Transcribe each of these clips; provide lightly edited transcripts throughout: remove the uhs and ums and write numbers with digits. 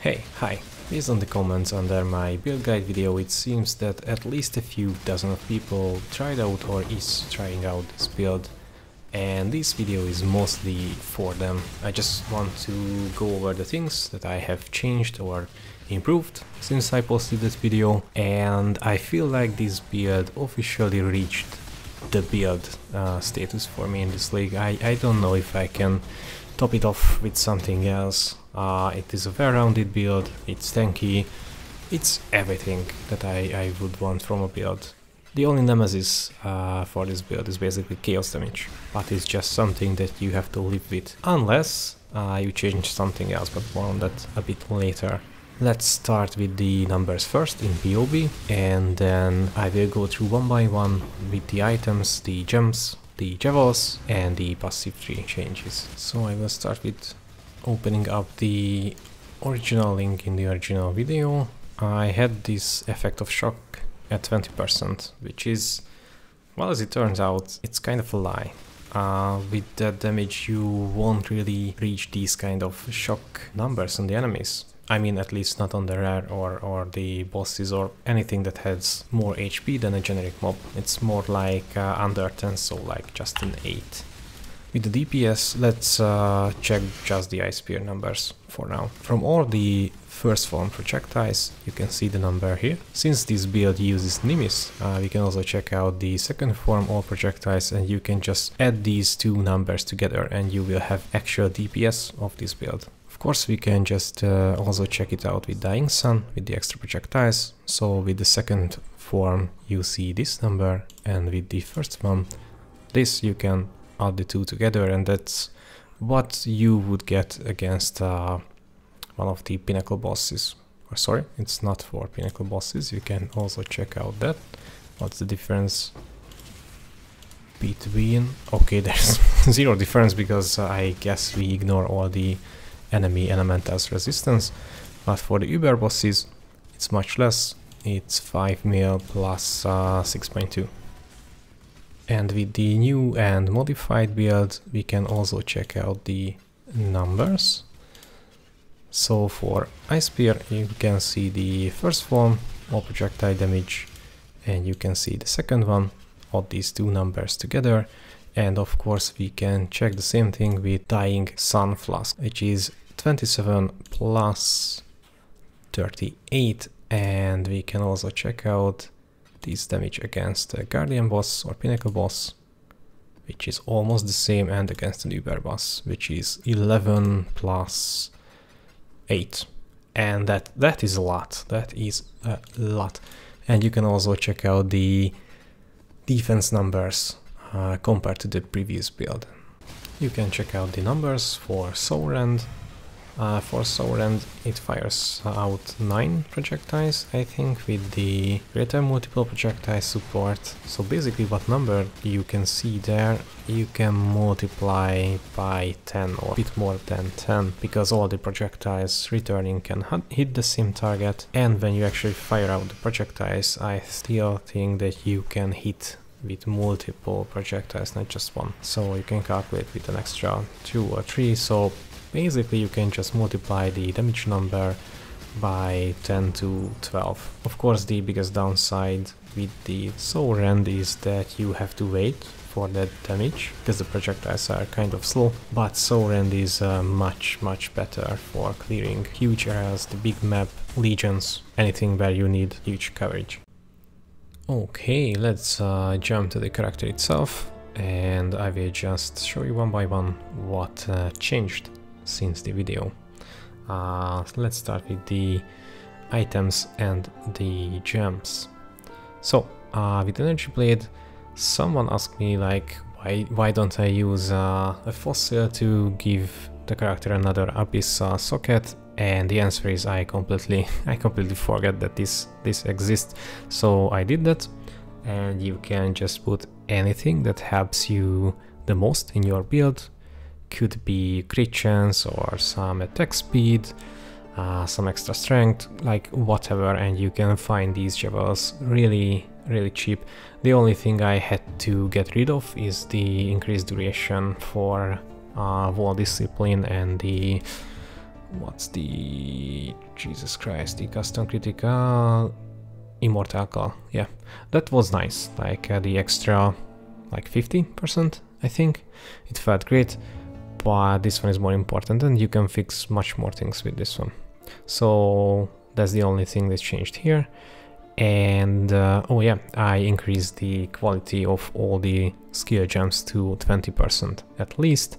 Hi. Based on the comments under my build guide video, it seems that at least a few dozen of people tried out or is trying out this build, and this video is mostly for them. I just want to go over the things that I have changed or improved since I posted this video, and I feel like this build officially reached the build status for me in this league. I don't know if I can top it off with something else. It is a well-rounded build, it's tanky, it's everything that I would want from a build. The only nemesis for this build is basically chaos damage, but it's just something that you have to live with, unless you change something else, but more on that a bit later. Let's start with the numbers first in POB, and then I will go through one by one with the items, the gems, the jewels and the passive tree changes. So I will start with opening up the original link in the original video. I had this effect of shock at 20%, which is, well, as it turns out, it's kind of a lie. With that damage you won't really reach these kind of shock numbers on the enemies. I mean, at least not on the rare or the bosses or anything that has more HP than a generic mob. It's more like under 10, so like just an 8. With the DPS, let's check just the ice spear numbers for now. From all the first form projectiles, you can see the number here. Since this build uses Nimis, we can also check out the second form all projectiles, and you can just add these two numbers together and you will have actual DPS of this build. Of course, we can just also check it out with Dying Sun, with the extra projectiles. So with the second form you see this number, and with the first one, this, you can add the two together, and that's what you would get against one of the pinnacle bosses. Or sorry, it's not for pinnacle bosses, you can also check out that. What's the difference between... Okay, there's zero difference, because I guess we ignore all the enemy elementals resistance, but for the Uber bosses it's much less, it's 5 mil plus 6.2. And with the new and modified build we can also check out the numbers. So for Ice Spear you can see the first form, all projectile damage, and you can see the second one, all these two numbers together. And of course we can check the same thing with Dying Sun Flask, which is 27 plus 38, and we can also check out this damage against the Guardian boss or Pinnacle boss, which is almost the same, and against an Uber boss, which is 11 plus 8. And that is a lot, that is a lot. And you can also check out the defense numbers compared to the previous build. You can check out the numbers for Soulrend. For Soulrend it fires out 9 projectiles, I think, with the greater multiple projectile support. So basically what number you can see there, you can multiply by 10 or a bit more than 10, because all the projectiles returning can hit the same target, and when you actually fire out the projectiles, I still think that you can hit with multiple projectiles, not just one. So you can calculate with an extra 2 or 3, so basically you can just multiply the damage number by 10 to 12. Of course, the biggest downside with the Soulrend is that you have to wait for that damage, because the projectiles are kind of slow, but Soulrend is much better for clearing huge areas, the big map, legions, anything where you need huge coverage. Okay, let's jump to the character itself, and I will just show you one by one what changed since the video. Let's start with the items and the gems. So with Energy Blade, someone asked me like, why don't I use a fossil to give the character another abyss socket? And the answer is I completely forgot that this exists. So I did that, and you can just put anything that helps you the most in your build. Could be crit chance or some attack speed, some extra strength, like whatever, and you can find these jewels really cheap. The only thing I had to get rid of is the increased duration for Wall Discipline and the what's the Jesus Christ, the custom critical Immortal Call. Yeah, that was nice. Like the extra, like 50%, I think. It felt great, but this one is more important, and you can fix much more things with this one. So that's the only thing that changed here. And oh yeah, I increased the quality of all the skill gems to 20% at least.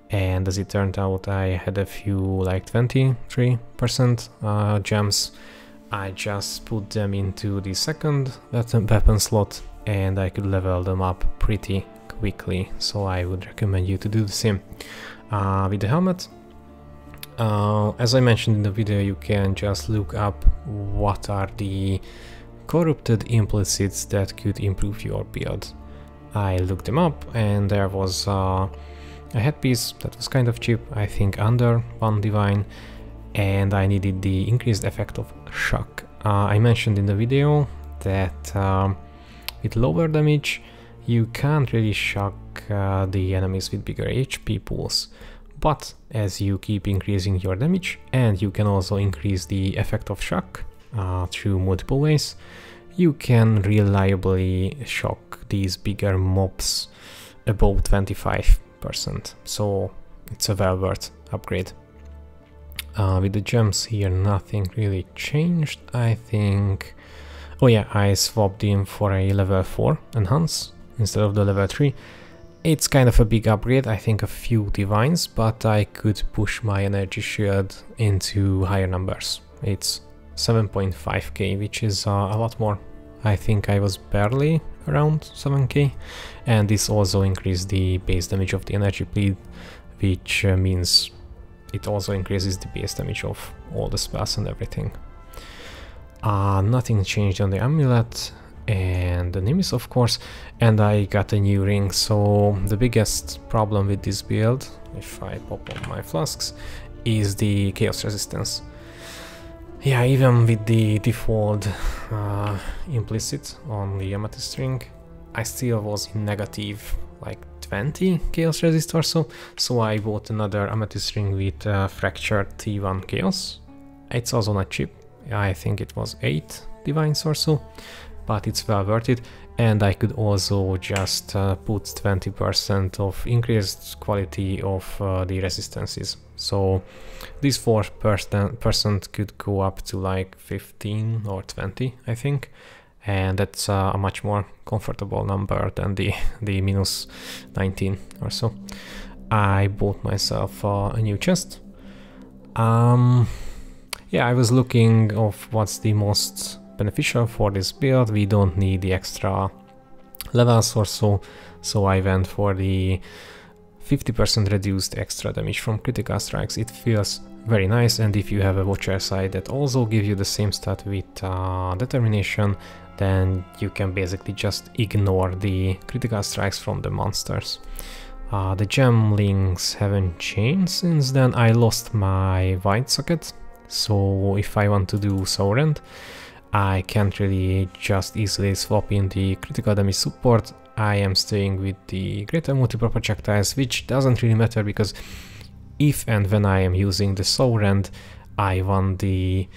And as it turned out, I had a few like 23% gems. I just put them into the second weapon slot and I could level them up pretty quickly. So I would recommend you to do the same. With the helmet, as I mentioned in the video, you can just look up what are the corrupted implicits that could improve your build. I looked them up and there was a headpiece that was kind of cheap, I think under 1 divine, and I needed the increased effect of shock. I mentioned in the video that with lower damage you can't really shock the enemies with bigger HP pools, but as you keep increasing your damage, and you can also increase the effect of shock through multiple ways, you can reliably shock these bigger mobs above 25%. So it's a well worth upgrade. With the gems here, nothing really changed, I think. Oh yeah, I swapped in for a level 4 enhance instead of the level 3. It's kind of a big upgrade, I think a few divines, but I could push my energy shield into higher numbers. It's 7.5k, which is a lot more. I think I was barely around 7k, and this also increased the base damage of the energy bleed, which means it also increases the base damage of all the spells and everything. Nothing changed on the amulet and the Nimbus, of course, and I got a new ring. So the biggest problem with this build, if I pop on my flasks, is the chaos resistance. Yeah, even with the default implicit on the amethyst ring, I still was in negative like 20 chaos resist or so. So I bought another amethyst ring with fractured T1 chaos. It's also not cheap. I think it was 8 divines or so, but it's well worth it. And I could also just put 20% of increased quality of the resistances. So this 4% could go up to like 15 or 20, I think. And that's a much more comfortable number than the minus 19 or so. I bought myself a new chest. Yeah, I was looking of what's the most beneficial for this build. We don't need the extra levels or so, so I went for the 50% reduced extra damage from critical strikes. It feels very nice, and if you have a watcher side that also gives you the same stat with determination, then you can basically just ignore the critical strikes from the monsters. The gem links haven't changed since then. I lost my white socket, so if I want to do Soulrend, I can't really just easily swap in the critical damage support. I am staying with the greater multiple projectiles, which doesn't really matter because if and when I am using the Soulrend, I want the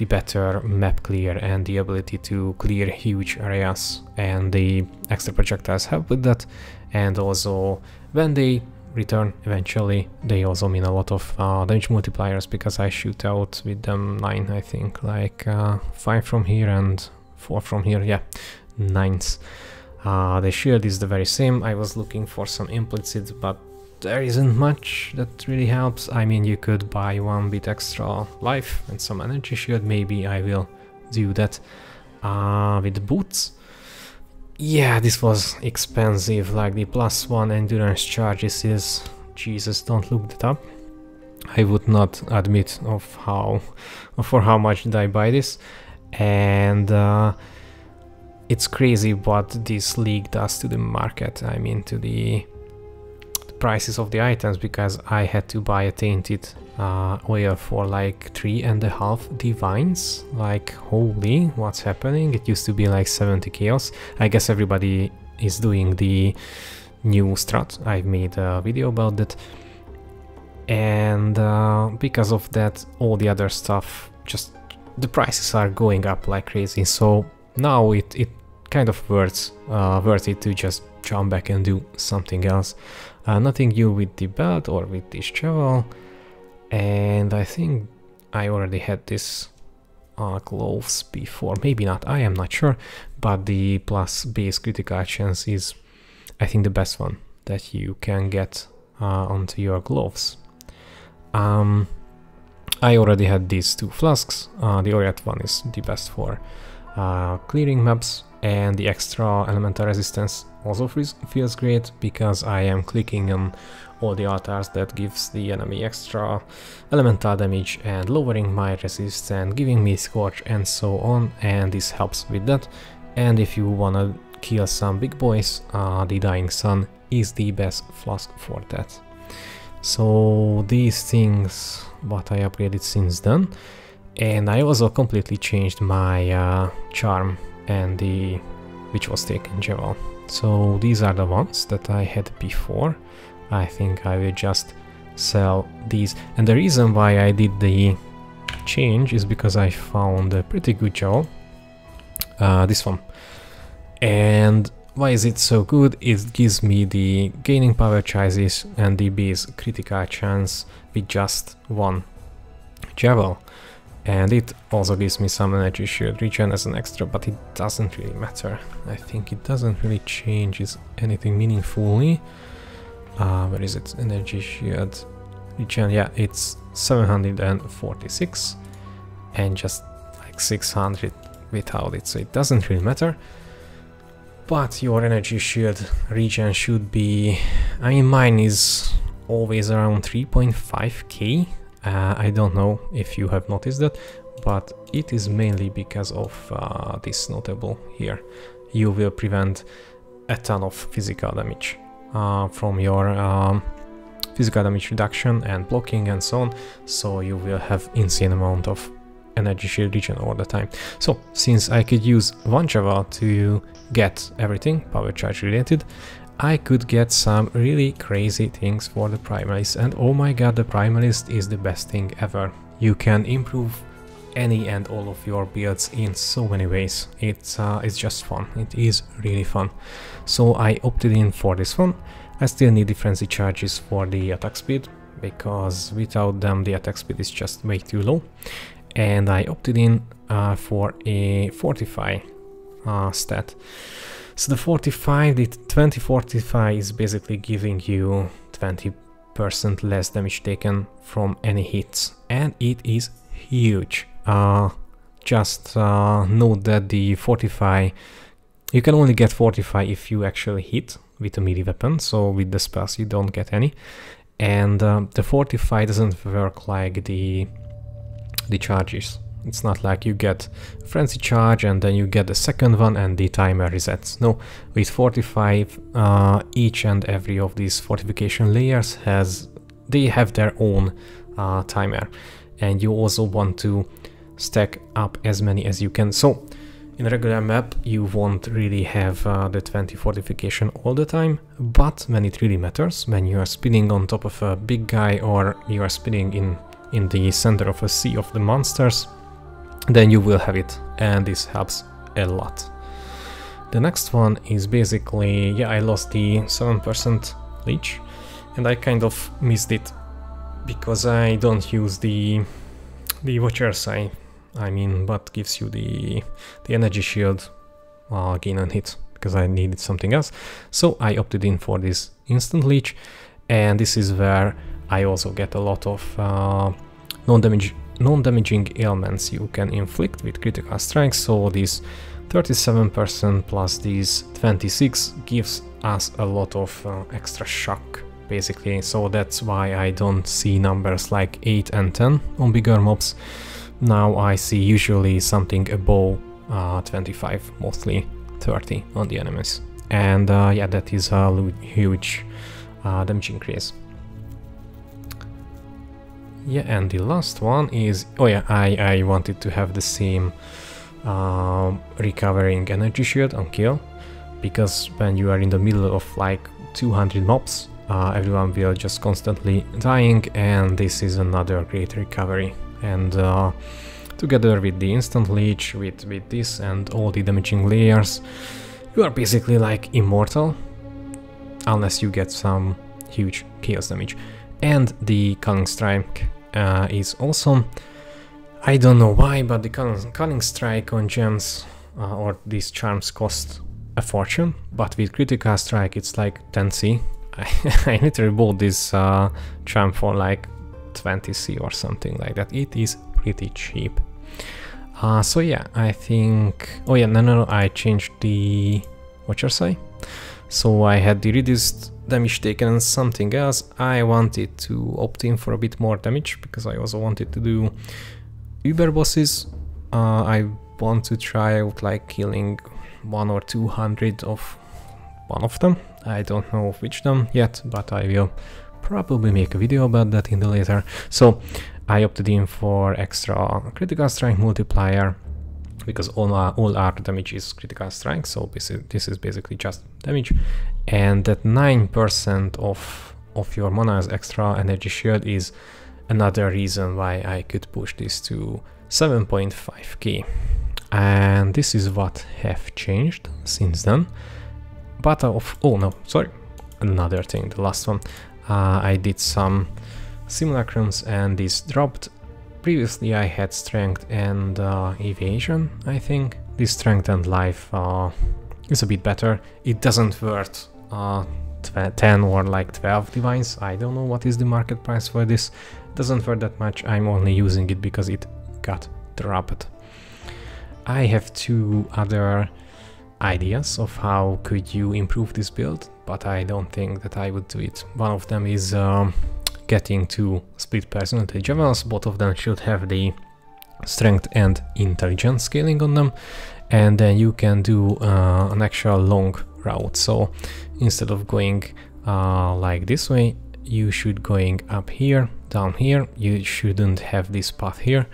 better map clear and the ability to clear huge areas, and the extra projectiles help with that. And also when they return eventually, they also mean a lot of damage multipliers, because I shoot out with them 9, I think, like 5 from here and 4 from here, yeah, 9s. The shield is the very same. I was looking for some implicit, but there isn't much that really helps. I mean, you could buy one bit extra life and some energy shield, maybe I will do that. With the boots, yeah, this was expensive, like the +1 endurance charges is, Jesus, don't look that up. I would not admit of for how much did I buy this, and it's crazy what this league does to the market, I mean to the prices of the items, because I had to buy a tainted oil for like 3.5 divines. Like, holy, what's happening? It used to be like 70 chaos. I guess everybody is doing the new strat. I've made a video about that, and because of that all the other stuff just the prices are going up like crazy, so now it kind of worth it to just jump back and do something else. Nothing new with the belt or with this shovel, and I think I already had this gloves before, maybe not, I am not sure, but the plus base critical chance is, I think, the best one that you can get onto your gloves. I already had these two flasks. The Oriat one is the best for clearing maps, and the extra elemental resistance also feels great because I am clicking on all the altars that gives the enemy extra elemental damage and lowering my resist and giving me scorch and so on, and this helps with that. And if you wanna kill some big boys, the Dying Sun is the best flask for that. So these things what I upgraded since then, and I also completely changed my charm and which was taken Javel. So these are the ones that I had before. I think I will just sell these, and the reason why I did the change is because I found a pretty good Javel, this one. And why is it so good? It gives me the gaining power choices and the base critical chance with just one Javel, and it also gives me some energy shield regen as an extra, but it doesn't really matter. I think it doesn't really change anything meaningfully. Where is it? Energy shield regen, yeah, it's 746 and just like 600 without it, so it doesn't really matter. But your energy shield regen should be, I mean, mine is always around 3.5k. I don't know if you have noticed that, but it is mainly because of this notable here. You will prevent a ton of physical damage from your physical damage reduction and blocking and so on, so you will have insane amount of energy shield regen all the time. So since I could use one Javel to get everything power charge related, I could get some really crazy things for the Primalist, and oh my god, the Primalist is the best thing ever. You can improve any and all of your builds in so many ways. It's just fun. It is really fun. So I opted in for this one. I still need the frenzy charges for the attack speed, because without them the attack speed is just way too low. And I opted in for a Fortify stat. So the Fortify, the 20 Fortify is basically giving you 20% less damage taken from any hits, and it is huge. Just note that the Fortify, you can only get Fortify if you actually hit with a melee weapon, so with the spells you don't get any. And the Fortify doesn't work like the charges. It's not like you get a frenzy charge and then you get the second one and the timer resets. No, with 45, each and every of these fortification layers they have their own timer, and you also want to stack up as many as you can. So in a regular map you won't really have the 20 fortification all the time, but when it really matters, when you are spinning on top of a big guy or you are spinning in the center of a sea of the monsters, then you will have it, and this helps a lot. The next one is basically, yeah, I lost the 7% leech, and I kind of missed it because I don't use the watchers, I mean, what gives you the energy shield gain and hit, because I needed something else. So I opted in for this instant leech, and this is where I also get a lot of non-damaging ailments you can inflict with critical strikes. So this 37% plus these 26 gives us a lot of extra shock, basically. So that's why I don't see numbers like 8 and 10 on bigger mobs. Now I see usually something above 25, mostly 30 on the enemies. And yeah, that is a huge damage increase. Yeah, and the last one is, oh yeah, I wanted to have the same recovering energy shield on kill, because when you are in the middle of like 200 mobs, everyone will just constantly dying, and this is another great recovery. And the together with the instant leech, with this and all the damaging layers, you are basically like immortal, unless you get some huge chaos damage. And the Cunning Strike is awesome. I don't know why, but the Cunning Strike on gems or these charms cost a fortune, but with Critical Strike it's like 10C. I literally bought this charm for like 20C or something like that. It is pretty cheap. So yeah, I think... Oh yeah, no, I changed the... what should I say? So I had the reduced damage taken and something else. I wanted to opt in for a bit more damage, because I also wanted to do Uber bosses. I want to try out like killing 100 or 200 of one of them. I don't know of which them yet, but I will probably make a video about that in the later. So I opted in for extra critical strike multiplier, because all our damage is critical strike, so this is basically just damage. And that 9% of your mana's extra energy shield is another reason why I could push this to 7.5k. And this is what have changed since then. But oh no, sorry, another thing, the last one. I did some simulacrums and this dropped. Previously I had strength and evasion, I think. This strength and life is a bit better. It doesn't worth 10 or like 12 divines. I don't know what is the market price for this. It doesn't worth that much. I'm only using it because it got dropped. I have two other ideas of how could you improve this build, but I don't think that I would do it. One of them is getting two split personality jewels. Both of them should have the strength and intelligence scaling on them, and then you can do an actual long route. So instead of going like this way, you should going up here, down here. You shouldn't have this path here,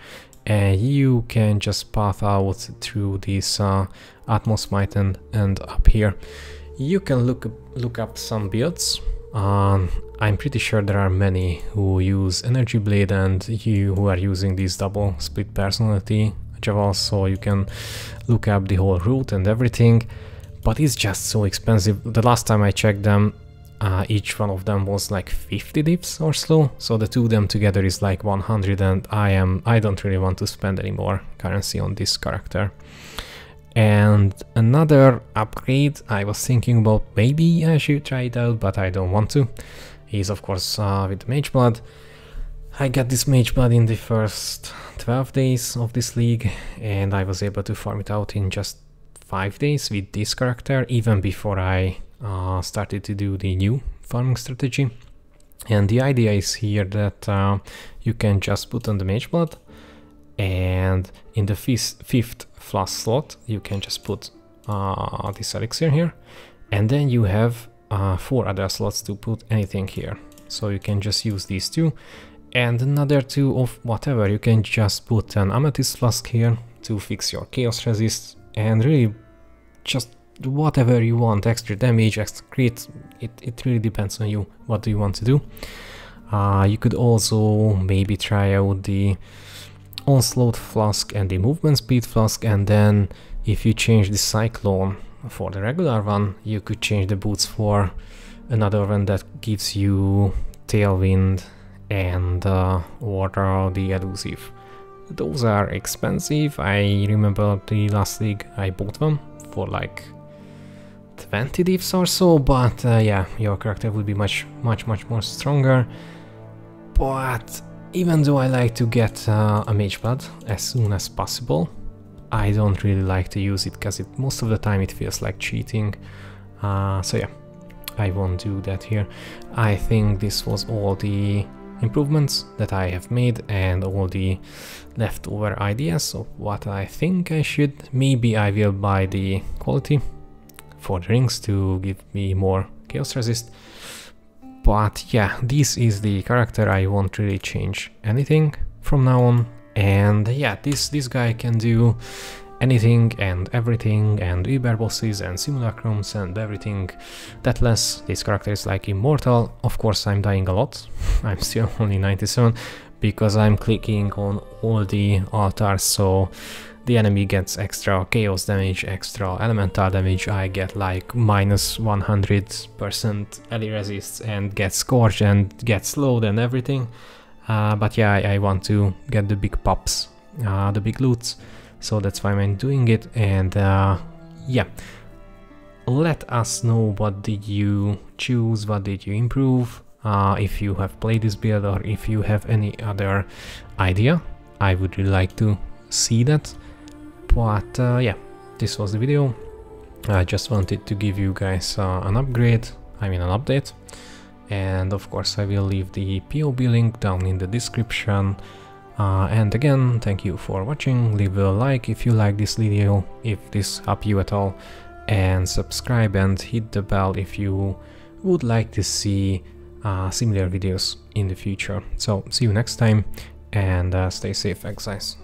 and you can just path out through this Atmos Might and up here. You can look up some builds. I'm pretty sure there are many who use Energy Blade and who are using these double split personality jewels, so you can look up the whole route and everything, but it's just so expensive. The last time I checked them, each one of them was like 50 dips or so the two of them together is like 100, and I don't really want to spend any more currency on this character. And another upgrade I was thinking about, maybe I should try it out, but I don't want to, is of course with Mage Blood. I got this Mage Blood in the first 12 days of this league, and I was able to farm it out in just 5 days with this character, even before I started to do the new farming strategy. And the idea is here that you can just put on the Mage Blood, and in the fifth flask slot you can just put this elixir here, and then you have 4 other slots to put anything here. So you can just use these two, and another 2 of whatever. You can just put an amethyst flask here to fix your chaos resist, and really just whatever you want, extra damage, extra crit, it really depends on you. What do you want to do? You could also maybe try out the Onslaught flask and the movement speed flask, and then if you change the cyclone for the regular one, you could change the boots for another one that gives you tailwind and or the elusive. Those are expensive. I remember the last league I bought them for like 20 divs or so, but yeah, your character will be much more stronger. But even though I like to get a Mage Blood as soon as possible, I don't really like to use it, because most of the time it feels like cheating. So yeah, I won't do that here. I think this was all the improvements that I have made and all the leftover ideas of what I think I should. Maybe I will buy the quality for the rings to give me more chaos resist. But yeah, this is the character. I won't really change anything from now on. And yeah, this guy can do anything and everything, and Uber bosses and simulacrums and everything. That less, this character is like immortal. Of course I'm dying a lot. I'm still only 97, because I'm clicking on all the altars, so the enemy gets extra chaos damage, extra elemental damage. I get like minus 100% ele resists and get scorched and get slowed and everything. But yeah, I want to get the big pops, the big loots, so that's why I'm doing it. And yeah, let us know what did you choose, what did you improve, if you have played this build or if you have any other idea. I would really like to see that. But yeah, this was the video. I just wanted to give you guys an upgrade, I mean an update. And of course I will leave the POB link down in the description. And again, thank you for watching. Leave a like if you like this video, if this helped you at all, and subscribe and hit the bell if you would like to see similar videos in the future. So see you next time, and stay safe, exiles.